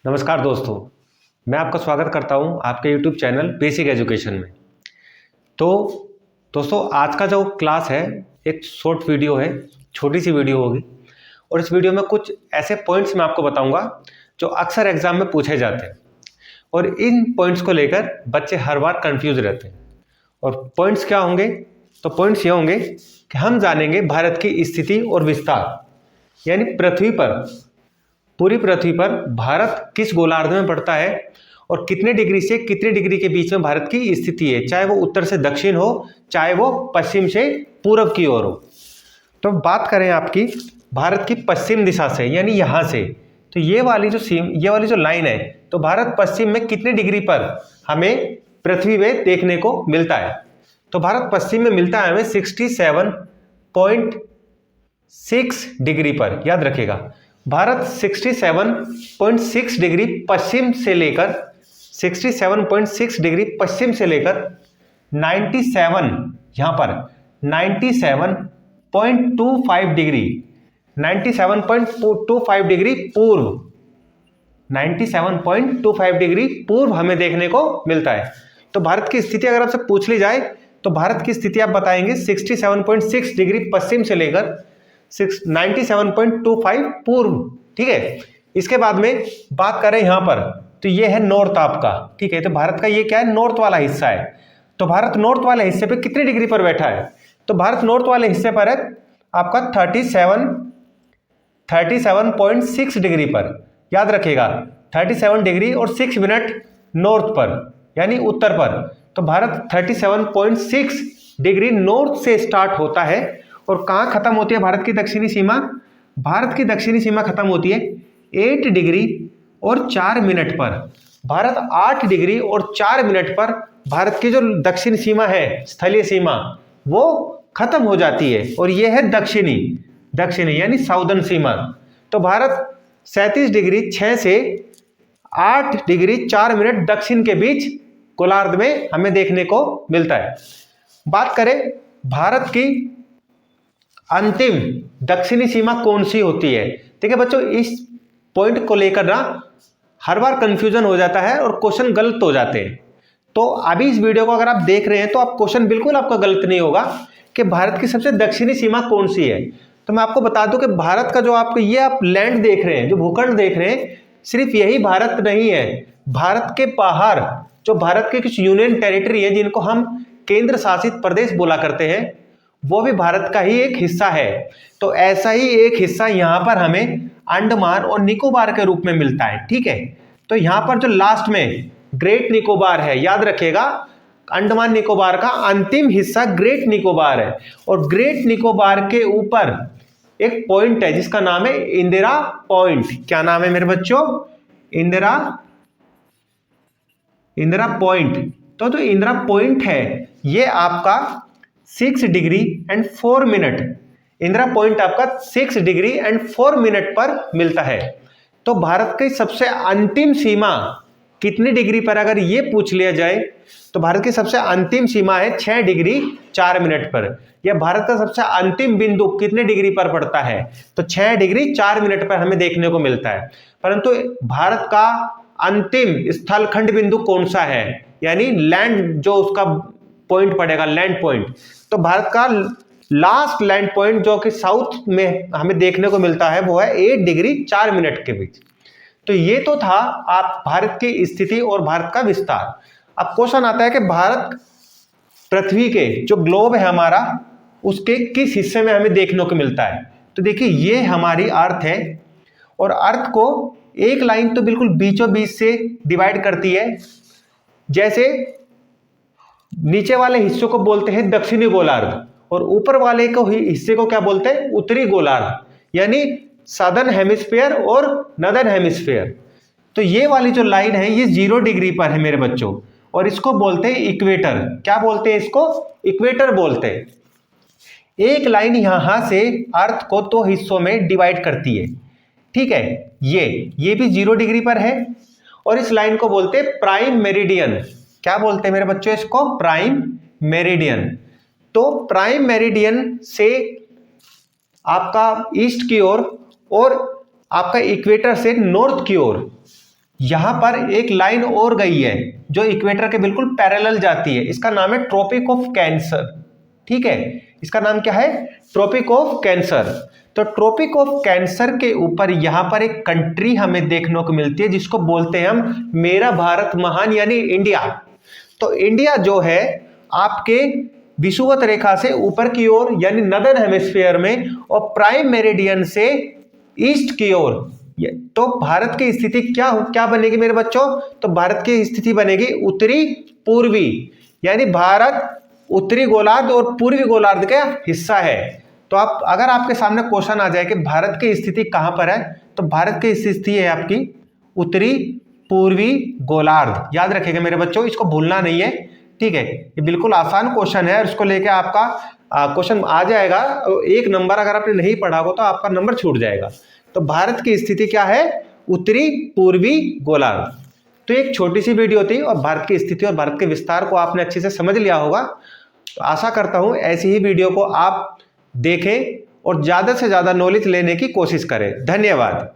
नमस्कार दोस्तों, मैं आपका स्वागत करता हूं आपके YouTube चैनल बेसिक एजुकेशन में। तो दोस्तों, आज का जो क्लास है एक शॉर्ट वीडियो है, छोटी सी वीडियो होगी और इस वीडियो में कुछ ऐसे पॉइंट्स मैं आपको बताऊंगा जो अक्सर एग्जाम में पूछे जाते हैं और इन पॉइंट्स को लेकर बच्चे हर बार कंफ्यूज रहते हैं। और पॉइंट्स क्या होंगे? तो पॉइंट्स ये होंगे कि हम जानेंगे भारत की स्थिति और विस्तार, यानी पूरी पृथ्वी पर भारत किस गोलार्ध में पड़ता है और कितने डिग्री से कितने डिग्री के बीच में भारत की स्थिति है, चाहे वो उत्तर से दक्षिण हो, चाहे वो पश्चिम से पूर्व की ओर हो। तो बात करें आपकी भारत की पश्चिम दिशा से, यानी यहाँ से, तो ये वाली जो लाइन है, तो भारत पश्चिम में कितने डिग्री पर हमें पृथ्वी में देखने को मिलता है? तो भारत पश्चिम में मिलता है हमें 67.6 डिग्री पर। याद रखिएगा, भारत 67.6 डिग्री पश्चिम से लेकर 67.6 डिग्री पश्चिम से लेकर 97 यहां पर 97.25 डिग्री 97.25 डिग्री पूर्व 97.25 डिग्री पूर्व हमें देखने को मिलता है। तो भारत की स्थिति अगर आपसे पूछ ली जाए तो भारत की स्थिति आप बताएंगे 67.6 डिग्री पश्चिम से लेकर 97.25 पूर्व। ठीक है, इसके बाद में बात करें यहां पर, तो ये है नॉर्थ आपका। ठीक है, तो भारत का ये क्या है? नॉर्थ वाला हिस्सा है। तो भारत नॉर्थ वाले हिस्से पे कितने डिग्री पर बैठा है? तो भारत नॉर्थ वाले हिस्से पर है आपका 37.6 डिग्री पर। याद रखिएगा, 37 डिग्री और 6 मिनट नॉर्थ पर, यानी उत्तर पर। तो भारत 37.6 डिग्री नॉर्थ से स्टार्ट होता है और कहां खत्म होती है भारत की दक्षिणी सीमा? भारत की दक्षिणी सीमा खत्म होती है 8 डिग्री और 4 मिनट पर। भारत 8 डिग्री और 4 मिनट पर भारत की जो दक्षिण सीमा है, स्थलीय सीमा, वो खत्म हो जाती है और ये है दक्षिणी यानी साउदर्न सीमा। तो भारत 37 डिग्री 6 से 8 डिग्री 4 मिनट दक्षिण के बीच गोलार्ध में हमें देखने को मिलता है। बात करें भारत की अंतिम दक्षिणी सीमा कौन सी होती है? देखिए बच्चों, इस पॉइंट को लेकर ना हर बार कंफ्यूजन हो जाता है और क्वेश्चन गलत हो जाते हैं। तो अभी इस वीडियो को अगर आप देख रहे हैं तो आप क्वेश्चन बिल्कुल आपका गलत नहीं होगा कि भारत की सबसे दक्षिणी सीमा कौन सी है। तो मैं आपको बता दूं कि भारत का जो आपको ये आप लैंड देख रहे हैं, जो भूखंड देख रहे हैं, सिर्फ यही भारत नहीं है। भारत के बाहर जो भारत के कुछ यूनियन टेरिटरी है, जिनको हम केंद्र शासित प्रदेश बोला करते हैं, वो भी भारत का ही एक हिस्सा है। तो ऐसा ही एक हिस्सा यहां पर हमें अंडमान और निकोबार के रूप में मिलता है। ठीक है, तो यहां पर जो लास्ट में ग्रेट निकोबार है, याद रखिएगा, अंडमान निकोबार का अंतिम हिस्सा ग्रेट निकोबार है। और ग्रेट निकोबार के ऊपर एक पॉइंट है जिसका नाम है इंदिरा पॉइंट। क्या नाम है मेरे बच्चों? इंदिरा पॉइंट। तो जो इंदिरा पॉइंट है ये आपका 6 degree and 4 minute, Indira point आपका 6 डिग्री एंड 4 मिनट पर मिलता है। तो भारत की सबसे अंतिम सीमा कितनी डिग्री पर अगर ये पूछ लिया जाए तो भारत की सबसे अंतिम सीमा है 6 डिग्री 4 मिनट पर। यह भारत का सबसे अंतिम बिंदु कितने डिग्री पर पड़ता है? तो 6 डिग्री 4 मिनट पर हमें देखने को मिलता है। परंतु भारत का अंतिम स्थलखंड बिंदु कौन सा है, यानी लैंड जो उसका पॉइंट पड़ेगा, लैंड पॉइंट, तो भारत का लास्ट लैंड पॉइंट जो कि साउथ में हमें देखने को मिलता है वो है 8 डिग्री 4 मिनट के बीच। तो ये तो था आप भारत की स्थिति और भारत का विस्तार। अब क्वेश्चन आता है कि भारत पृथ्वी के जो ग्लोब है हमारा, उसके किस हिस्से में हमें देखने को मिलता है? तो देखिए, ये हमारी अर्थ है और अर्थ को एक लाइन तो बिल्कुल बीचों बीच से डिवाइड करती है। जैसे नीचे वाले हिस्से को बोलते हैं दक्षिणी गोलार्ध और ऊपर वाले को हिस्से को क्या बोलते हैं? उत्तरी गोलार्ध, यानी सदर्न हेमिस्फीयर और नदर्न हेमिस्फीयर। तो ये वाली जो लाइन है ये 0 डिग्री पर है मेरे बच्चों और इसको बोलते हैं इक्वेटर। क्या बोलते हैं इसको? इक्वेटर बोलते हैं। एक लाइन यहां से अर्थ को 2 हिस्सों में डिवाइड करती है। ठीक है, ये भी 0 डिग्री पर है और इस लाइन को बोलते हैं प्राइम मेरिडियन। क्या बोलते हैं मेरे बच्चों इसको? Prime meridian. तो प्राइम मेरिडियन से आपका ईस्ट की ओर और आपका इक्वेटर से नॉर्थ की ओर यहां पर एक लाइन और गई है जो इक्वेटर के बिल्कुल पैरेलल जाती है, इसका नाम है ट्रॉपिक ऑफ कैंसर। ठीक है, इसका नाम क्या है? Tropic of Cancer. तो ट्रॉपिक ऑफ कैंसर के ऊपर यहां पर एक कंट्री हमें देखने को मिलती है जिसको बोलते हैं हम मेरा भारत महान, यानी इंडिया। तो इंडिया जो है आपके विषुवत रेखा से ऊपर की ओर यानी नदर्न हेमिस्फीयर में, और प्राइम मेरिडियन से ईस्ट की ओर। तो भारत की स्थिति क्या बनेगी मेरे बच्चों? तो भारत की स्थिति बनेगी उत्तरी पूर्वी, यानी भारत उत्तरी गोलार्ध और पूर्वी गोलार्ध का हिस्सा है। तो आप अगर आपके सामने क्वेश्चन आ जाए कि भारत की स्थिति कहां पर है, तो भारत की स्थिति है आपकी उत्तरी पूर्वी गोलार्ध। याद रखिएगा मेरे बच्चों, इसको भूलना नहीं है। ठीक है, ये बिल्कुल आसान क्वेश्चन है और इसको लेके आपका क्वेश्चन आ जाएगा। एक नंबर अगर आपने नहीं पढ़ा हो तो आपका नंबर छूट जाएगा। तो भारत की स्थिति क्या है? उत्तरी पूर्वी गोलार्ध। तो एक छोटी सी वीडियो थी और भारत की स्थिति और भारत के विस्तार को आपने अच्छे से समझ लिया होगा। तो आशा करता हूं ऐसी ही वीडियो को आप देखें और ज्यादा से ज्यादा नॉलेज लेने की कोशिश करें। धन्यवाद।